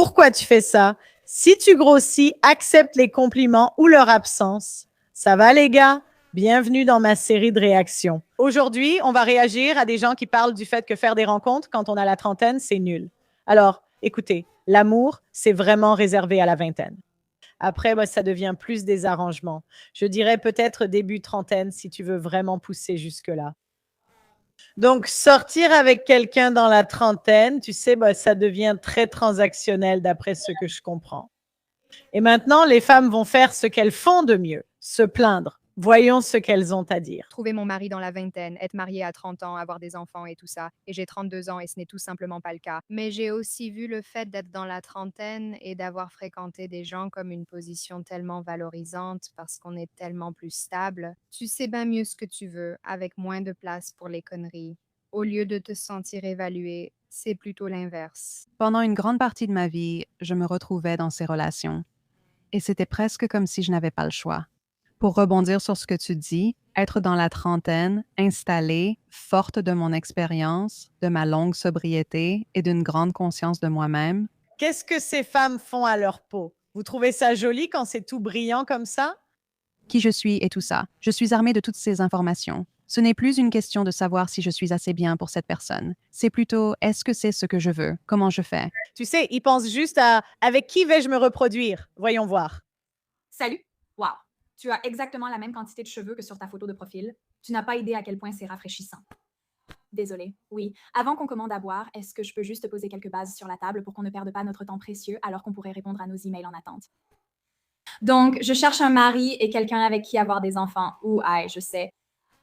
Pourquoi tu fais ça? Si tu grossis, accepte les compliments ou leur absence. Ça va les gars? Bienvenue dans ma série de réactions. Aujourd'hui, on va réagir à des gens qui parlent du fait que faire des rencontres quand on a la trentaine, c'est nul. Alors, écoutez, l'amour, c'est vraiment réservé à la vingtaine. Après, ça devient plus des arrangements. Je dirais peut-être début trentaine si tu veux vraiment pousser jusque-là. Donc, sortir avec quelqu'un dans la trentaine, tu sais, ça devient très transactionnel d'après ce que je comprends. Et maintenant, les femmes vont faire ce qu'elles font de mieux, se plaindre. Voyons ce qu'elles ont à dire. Trouver mon mari dans la vingtaine, être mariée à 30 ans, avoir des enfants et tout ça. Et j'ai 32 ans et ce n'est tout simplement pas le cas. Mais j'ai aussi vu le fait d'être dans la trentaine et d'avoir fréquenté des gens comme une position tellement valorisante parce qu'on est tellement plus stable. Tu sais bien mieux ce que tu veux, avec moins de place pour les conneries. Au lieu de te sentir évalué, c'est plutôt l'inverse. Pendant une grande partie de ma vie, je me retrouvais dans ces relations. Et c'était presque comme si je n'avais pas le choix. Pour rebondir sur ce que tu dis, être dans la trentaine, installée, forte de mon expérience, de ma longue sobriété et d'une grande conscience de moi-même. Qu'est-ce que ces femmes font à leur peau? Vous trouvez ça joli quand c'est tout brillant comme ça? Qui je suis et tout ça. Je suis armée de toutes ces informations. Ce n'est plus une question de savoir si je suis assez bien pour cette personne. C'est plutôt, est-ce que c'est ce que je veux? Comment je fais? Tu sais, ils pensent juste à avec qui vais-je me reproduire? Voyons voir. Salut! Wow! Tu as exactement la même quantité de cheveux que sur ta photo de profil. Tu n'as pas idée à quel point c'est rafraîchissant. Désolée. Oui. Avant qu'on commande à boire, est-ce que je peux juste te poser quelques bases sur la table pour qu'on ne perde pas notre temps précieux alors qu'on pourrait répondre à nos emails en attente? Donc, je cherche un mari et quelqu'un avec qui avoir des enfants. Je sais.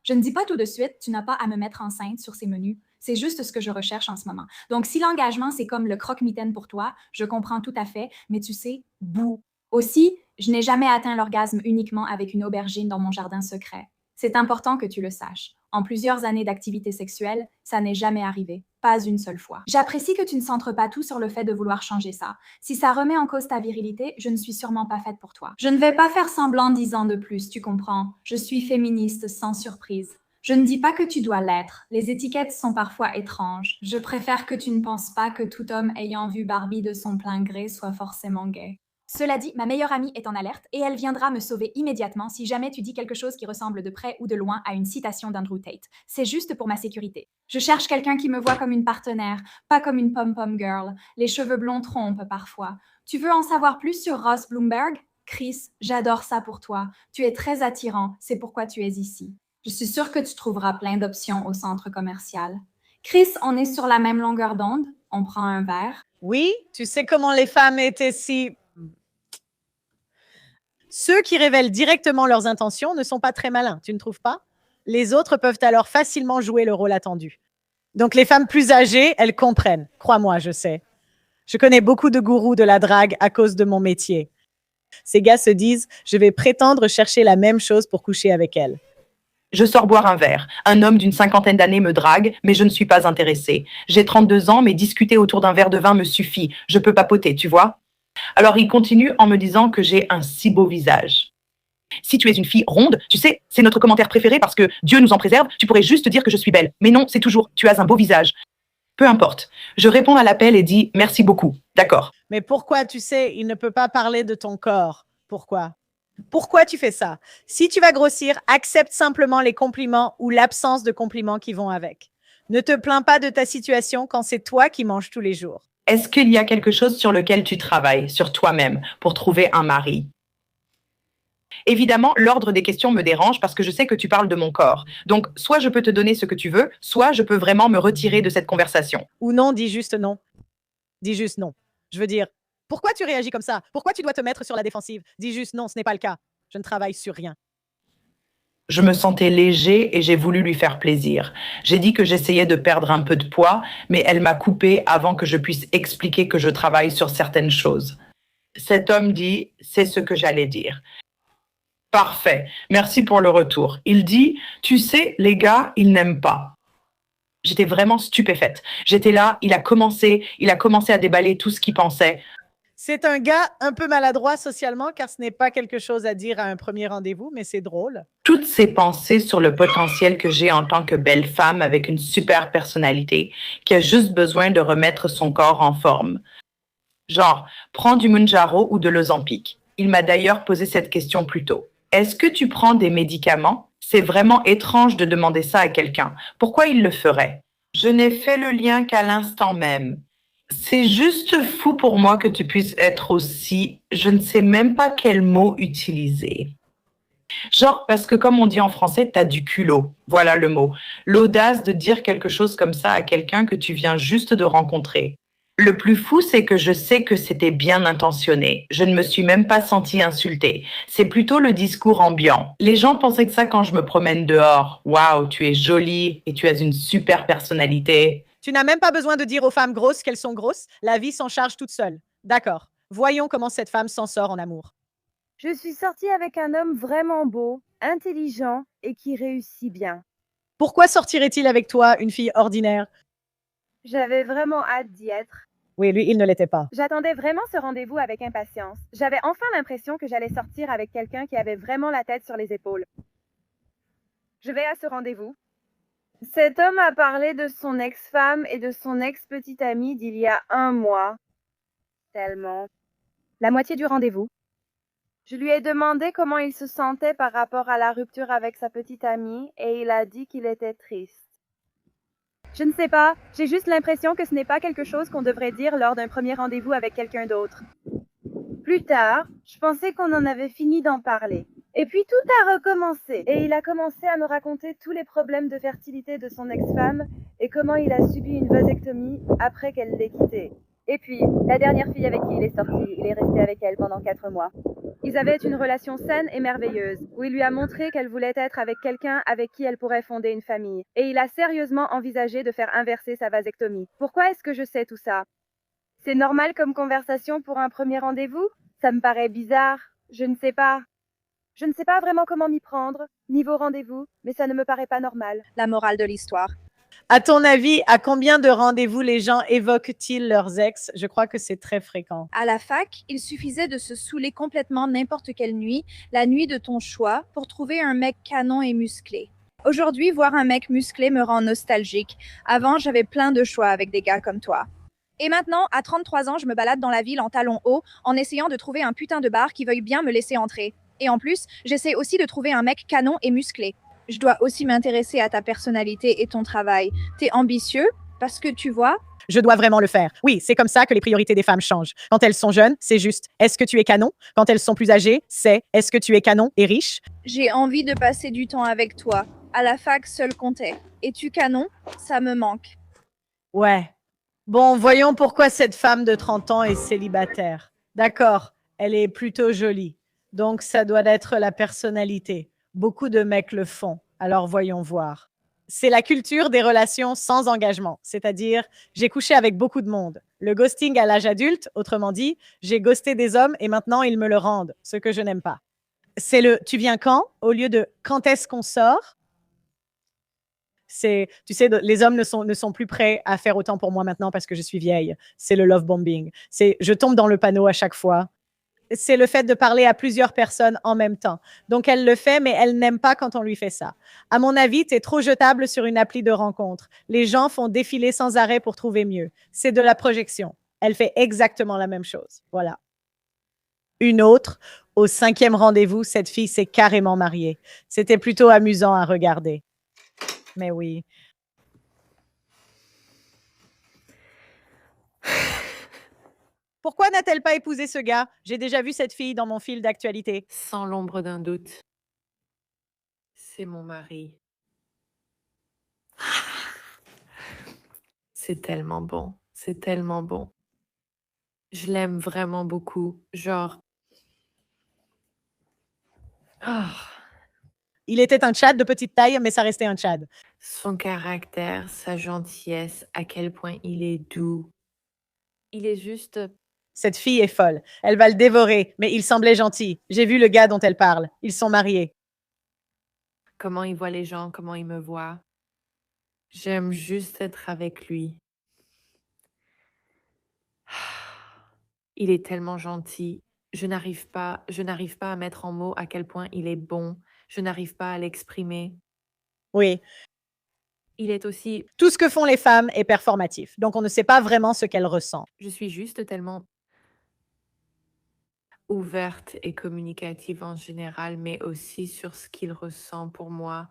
Je ne dis pas tout de suite, tu n'as pas à me mettre enceinte sur ces menus. C'est juste ce que je recherche en ce moment. Donc, si l'engagement, c'est comme le croque-mitaine pour toi, je comprends tout à fait, mais tu sais, bouh. Aussi, je n'ai jamais atteint l'orgasme uniquement avec une aubergine dans mon jardin secret. C'est important que tu le saches. En plusieurs années d'activité sexuelle, ça n'est jamais arrivé. Pas une seule fois. J'apprécie que tu ne centres pas tout sur le fait de vouloir changer ça. Si ça remet en cause ta virilité, je ne suis sûrement pas faite pour toi. Je ne vais pas faire semblant 10 ans de plus, tu comprends. Je suis féministe sans surprise. Je ne dis pas que tu dois l'être. Les étiquettes sont parfois étranges. Je préfère que tu ne penses pas que tout homme ayant vu Barbie de son plein gré soit forcément gay. Cela dit, ma meilleure amie est en alerte et elle viendra me sauver immédiatement si jamais tu dis quelque chose qui ressemble de près ou de loin à une citation d'Andrew Tate. C'est juste pour ma sécurité. Je cherche quelqu'un qui me voit comme une partenaire, pas comme une pom-pom girl. Les cheveux blonds trompent parfois. Tu veux en savoir plus sur Ross Bloomberg? Chris, j'adore ça pour toi. Tu es très attirant, c'est pourquoi tu es ici. Je suis sûre que tu trouveras plein d'options au centre commercial. Chris, on est sur la même longueur d'onde? On prend un verre? Oui, tu sais comment les femmes étaient si... Ceux qui révèlent directement leurs intentions ne sont pas très malins, tu ne trouves pas? Les autres peuvent alors facilement jouer le rôle attendu. Donc les femmes plus âgées, elles comprennent. Crois-moi, je sais. Je connais beaucoup de gourous de la drague à cause de mon métier. Ces gars se disent, je vais prétendre chercher la même chose pour coucher avec elle. Je sors boire un verre. Un homme d'une cinquantaine d'années me drague, mais je ne suis pas intéressée. J'ai 32 ans, mais discuter autour d'un verre de vin me suffit. Je peux papoter, tu vois? Alors il continue en me disant que j'ai un si beau visage. Si tu es une fille ronde, tu sais, c'est notre commentaire préféré parce que Dieu nous en préserve, tu pourrais juste dire que je suis belle. Mais non, c'est toujours, tu as un beau visage. Peu importe. Je réponds à l'appel et dis merci beaucoup. D'accord. Mais pourquoi, tu sais, il ne peut pas parler de ton corps? Pourquoi? Pourquoi tu fais ça? Si tu vas grossir, accepte simplement les compliments ou l'absence de compliments qui vont avec. Ne te plains pas de ta situation quand c'est toi qui manges tous les jours. Est-ce qu'il y a quelque chose sur lequel tu travailles, sur toi-même, pour trouver un mari? Évidemment, l'ordre des questions me dérange parce que je sais que tu parles de mon corps. Donc, soit je peux te donner ce que tu veux, soit je peux vraiment me retirer de cette conversation. Ou non, dis juste non. Dis juste non. Je veux dire, pourquoi tu réagis comme ça? Pourquoi tu dois te mettre sur la défensive? Dis juste non, ce n'est pas le cas. Je ne travaille sur rien. Je me sentais léger et j'ai voulu lui faire plaisir. J'ai dit que j'essayais de perdre un peu de poids, mais elle m'a coupé avant que je puisse expliquer que je travaille sur certaines choses. Cet homme dit, c'est ce que j'allais dire. Parfait, merci pour le retour. Il dit, tu sais, les gars, ils n'aiment pas. J'étais vraiment stupéfaite. J'étais là, il a commencé à déballer tout ce qu'il pensait. C'est un gars un peu maladroit socialement car ce n'est pas quelque chose à dire à un premier rendez-vous, mais c'est drôle. Toutes ces pensées sur le potentiel que j'ai en tant que belle femme avec une super personnalité qui a juste besoin de remettre son corps en forme. Genre, prends du Mounjaro ou de l'Ozempic. Il m'a d'ailleurs posé cette question plus tôt. Est-ce que tu prends des médicaments? C'est vraiment étrange de demander ça à quelqu'un. Pourquoi il le ferait? Je n'ai fait le lien qu'à l'instant même. C'est juste fou pour moi que tu puisses être aussi... Je ne sais même pas quel mot utiliser. Genre, parce que comme on dit en français, t'as du culot. Voilà le mot. L'audace de dire quelque chose comme ça à quelqu'un que tu viens juste de rencontrer. Le plus fou, c'est que je sais que c'était bien intentionné. Je ne me suis même pas sentie insultée. C'est plutôt le discours ambiant. Les gens pensaient que ça quand je me promène dehors. Waouh, tu es jolie et tu as une super personnalité. Tu n'as même pas besoin de dire aux femmes grosses qu'elles sont grosses. La vie s'en charge toute seule. D'accord. Voyons comment cette femme s'en sort en amour. Je suis sortie avec un homme vraiment beau, intelligent et qui réussit bien. Pourquoi sortirait-il avec toi, une fille ordinaire? J'avais vraiment hâte d'y être. Oui, lui, il ne l'était pas. J'attendais vraiment ce rendez-vous avec impatience. J'avais enfin l'impression que j'allais sortir avec quelqu'un qui avait vraiment la tête sur les épaules. Je vais à ce rendez-vous. Cet homme a parlé de son ex-femme et de son ex-petite amie d'il y a 1 mois. Tellement. La moitié du rendez-vous. Je lui ai demandé comment il se sentait par rapport à la rupture avec sa petite amie et il a dit qu'il était triste. Je ne sais pas, j'ai juste l'impression que ce n'est pas quelque chose qu'on devrait dire lors d'un premier rendez-vous avec quelqu'un d'autre. Plus tard, je pensais qu'on en avait fini d'en parler. Et puis tout a recommencé et il a commencé à me raconter tous les problèmes de fertilité de son ex-femme et comment il a subi une vasectomie après qu'elle l'ait quitté. Et puis, la dernière fille avec qui il est sorti, il est resté avec elle pendant 4 mois. Ils avaient une relation saine et merveilleuse, où il lui a montré qu'elle voulait être avec quelqu'un avec qui elle pourrait fonder une famille. Et il a sérieusement envisagé de faire inverser sa vasectomie. Pourquoi est-ce que je sais tout ça? C'est normal comme conversation pour un premier rendez-vous? Ça me paraît bizarre. Je ne sais pas. Je ne sais pas vraiment comment m'y prendre, niveau rendez-vous, mais ça ne me paraît pas normal. La morale de l'histoire. À ton avis, à combien de rendez-vous les gens évoquent-ils leurs ex? Je crois que c'est très fréquent. À la fac, il suffisait de se saouler complètement n'importe quelle nuit, la nuit de ton choix, pour trouver un mec canon et musclé. Aujourd'hui, voir un mec musclé me rend nostalgique. Avant, j'avais plein de choix avec des gars comme toi. Et maintenant, à 33 ans, je me balade dans la ville en talons hauts, en essayant de trouver un putain de bar qui veuille bien me laisser entrer. Et en plus, j'essaie aussi de trouver un mec canon et musclé. Je dois aussi m'intéresser à ta personnalité et ton travail. T'es ambitieux parce que tu vois, Je dois vraiment le faire. Oui, c'est comme ça que les priorités des femmes changent. Quand elles sont jeunes, c'est juste est-ce que tu es canon? Quand elles sont plus âgées, c'est est-ce que tu es canon et riche? j'ai envie de passer du temps avec toi. À la fac, seul comptait. Es-tu canon? Ça me manque. Ouais. Bon, voyons pourquoi cette femme de 30 ans est célibataire. D'accord, elle est plutôt jolie. Donc, ça doit être la personnalité. Beaucoup de mecs le font. Alors, voyons voir. C'est la culture des relations sans engagement. C'est-à-dire, j'ai couché avec beaucoup de monde. Le ghosting à l'âge adulte, autrement dit, j'ai ghosté des hommes et maintenant ils me le rendent, ce que je n'aime pas. C'est le tu viens quand au lieu de quand est-ce qu'on sort. C'est, tu sais, les hommes ne sont plus prêts à faire autant pour moi maintenant parce que je suis vieille. C'est le love bombing. C'est je tombe dans le panneau à chaque fois. C'est le fait de parler à plusieurs personnes en même temps. Donc, elle le fait, mais elle n'aime pas quand on lui fait ça. À mon avis, tu es trop jetable sur une appli de rencontre. Les gens font défiler sans arrêt pour trouver mieux. C'est de la projection. Elle fait exactement la même chose. Voilà. Une autre, au 5e rendez-vous, cette fille s'est carrément mariée. C'était plutôt amusant à regarder. Mais oui. Pourquoi n'a-t-elle pas épousé ce gars? J'ai déjà vu cette fille dans mon fil d'actualité. Sans l'ombre d'un doute, c'est mon mari. C'est tellement bon, c'est tellement bon. Je l'aime vraiment beaucoup, genre... Ah, Il était un Tchad de petite taille, mais ça restait un Tchad. son caractère, sa gentillesse, à quel point il est doux. Il est juste... Cette fille est folle. Elle va le dévorer, mais il semblait gentil. J'ai vu le gars dont elle parle. Ils sont mariés. Comment il voit les gens, comment il me voit. J'aime juste être avec lui. Il est tellement gentil. Je n'arrive pas à mettre en mots à quel point il est bon. Je n'arrive pas à l'exprimer. Oui. Il est aussi... Tout ce que font les femmes est performatif. Donc, on ne sait pas vraiment ce qu'elles ressentent. Je suis juste tellement ouverte et communicative en général, mais aussi sur ce qu'il ressent pour moi.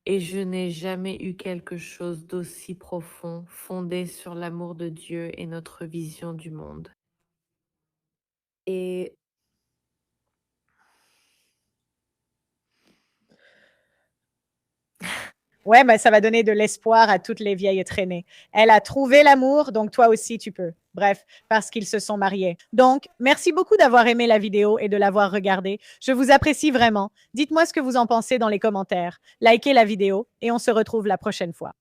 Et je n'ai jamais eu quelque chose d'aussi profond, fondé sur l'amour de Dieu et notre vision du monde. Et Ouais, ben, ça va donner de l'espoir à toutes les vieilles traînées. Elle a trouvé l'amour, donc toi aussi tu peux. Bref, parce qu'ils se sont mariés. Donc, merci beaucoup d'avoir aimé la vidéo et de l'avoir regardée. Je vous apprécie vraiment. Dites-moi ce que vous en pensez dans les commentaires. Likez la vidéo et on se retrouve la prochaine fois.